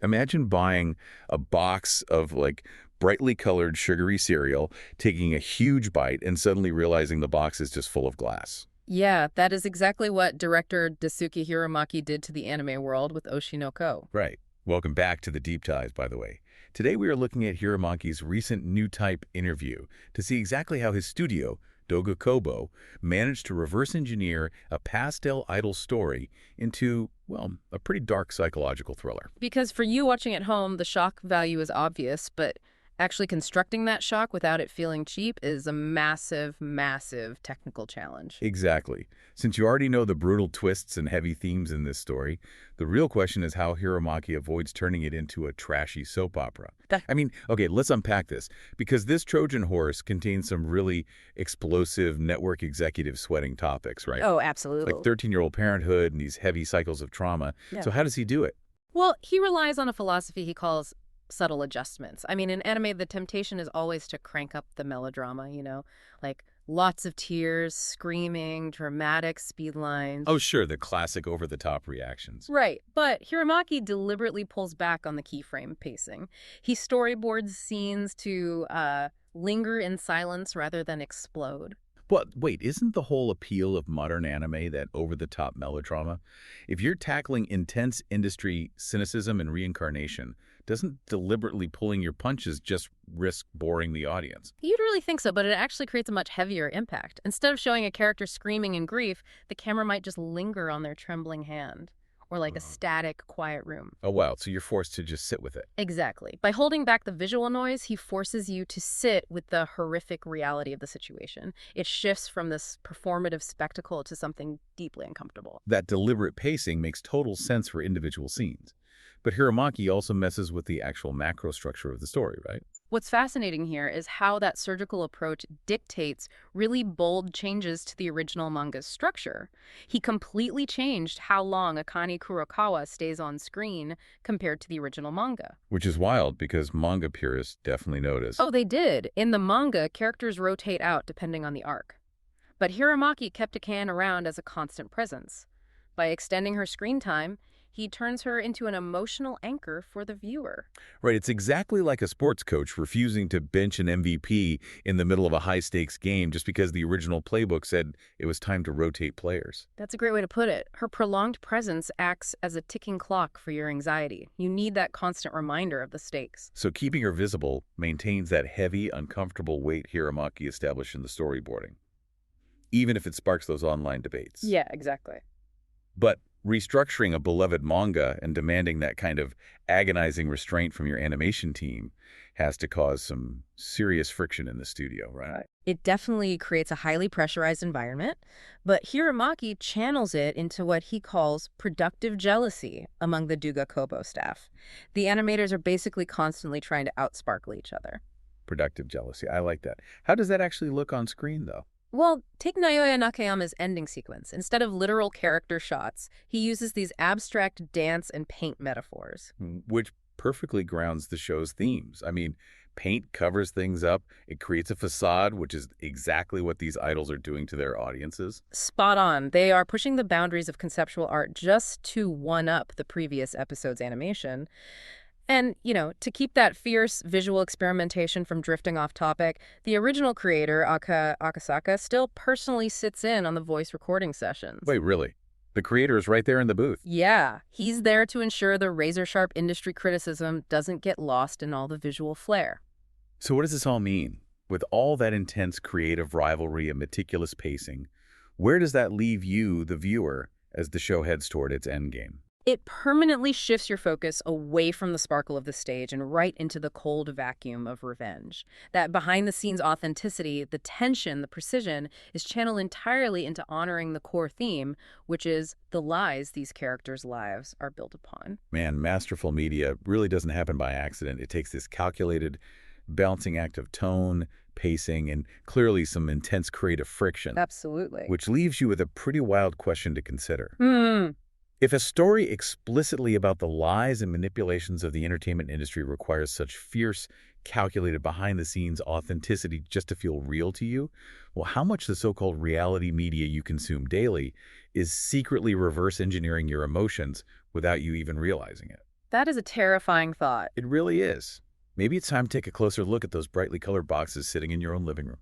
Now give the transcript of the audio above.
Imagine buying a box of like brightly colored sugary cereal, taking a huge bite, and suddenly realizing the box is just full of glass. Yeah, that is exactly what director Daisuke Hiramaki did to the anime world with Oshi no Ko. Right. Welcome back to the Deep Dive, by the way. Today we are looking at Hiramaki's recent New Type interview to see exactly how his studio, Doga Kobo, managed to reverse engineer a pastel idol story into, well, a pretty dark psychological thriller. Because for you watching at home, the shock value is obvious, but actually constructing that shock without it feeling cheap is a massive, massive technical challenge. Exactly. Since you already know the brutal twists and heavy themes in this story, the real question is how Hiramaki avoids turning it into a trashy soap opera. Okay, let's unpack this, because this Trojan horse contains some really explosive network executive sweating topics, right? Oh, absolutely. Like 13-year-old parenthood and these heavy cycles of trauma. Yeah. So how does he do it? Well, he relies on a philosophy he calls subtle adjustments. In anime, the temptation is always to crank up the melodrama, like lots of tears, screaming, dramatic speed lines. Oh, sure, the classic over-the-top reactions. Right, but Hiramaki deliberately pulls back on the keyframe pacing. He storyboards scenes to linger in silence rather than explode. But wait, isn't the whole appeal of modern anime that over-the-top melodrama? If you're tackling intense industry cynicism and reincarnation, doesn't deliberately pulling your punches just risk boring the audience? You'd really think so, but it actually creates a much heavier impact. Instead of showing a character screaming in grief, the camera might just linger on their trembling hand, or like a static, quiet room. Oh, wow, so you're forced to just sit with it. Exactly. By holding back the visual noise, he forces you to sit with the horrific reality of the situation. It shifts from this performative spectacle to something deeply uncomfortable. That deliberate pacing makes total sense for individual scenes. But Hiramaki also messes with the actual macro structure of the story, right? What's fascinating here is how that surgical approach dictates really bold changes to the original manga's structure. He completely changed how long Akane Kurokawa stays on screen compared to the original manga. Which is wild because manga purists definitely notice. Oh, they did. In the manga, characters rotate out depending on the arc. But Hiramaki kept Akane around as a constant presence. By extending her screen time, he turns her into an emotional anchor for the viewer. Right, it's exactly like a sports coach refusing to bench an MVP in the middle of a high-stakes game just because the original playbook said it was time to rotate players. That's a great way to put it. Her prolonged presence acts as a ticking clock for your anxiety. You need that constant reminder of the stakes. So keeping her visible maintains that heavy, uncomfortable weight Hiramaki established in the storyboarding, even if it sparks those online debates. Yeah, exactly. But restructuring a beloved manga and demanding that kind of agonizing restraint from your animation team has to cause some serious friction in the studio, right? It definitely creates a highly pressurized environment, but Hiramaki channels it into what he calls productive jealousy among the Doga Kobo staff. The animators are basically constantly trying to outsparkle each other. Productive jealousy. I like that. How does that actually look on screen, though? Well, take Naoya Nakayama's ending sequence. Instead of literal character shots, he uses these abstract dance and paint metaphors. Which perfectly grounds the show's themes. Paint covers things up. It creates a facade, which is exactly what these idols are doing to their audiences. Spot on. They are pushing the boundaries of conceptual art just to one-up the previous episode's animation. And, to keep that fierce visual experimentation from drifting off topic, the original creator, Akasaka, still personally sits in on the voice recording sessions. Wait, really? The creator is right there in the booth? Yeah, he's there to ensure the razor-sharp industry criticism doesn't get lost in all the visual flair. So what does this all mean? With all that intense creative rivalry and meticulous pacing, where does that leave you, the viewer, as the show heads toward its endgame? It permanently shifts your focus away from the sparkle of the stage and right into the cold vacuum of revenge. That behind-the-scenes authenticity, the tension, the precision, is channeled entirely into honoring the core theme, which is the lies these characters' lives are built upon. Man, masterful media really doesn't happen by accident. It takes this calculated, balancing act of tone, pacing, and clearly some intense creative friction. Absolutely. Which leaves you with a pretty wild question to consider. If a story explicitly about the lies and manipulations of the entertainment industry requires such fierce, calculated behind-the-scenes authenticity just to feel real to you, well, how much the so-called reality media you consume daily is secretly reverse engineering your emotions without you even realizing it? That is a terrifying thought. It really is. Maybe it's time to take a closer look at those brightly colored boxes sitting in your own living room.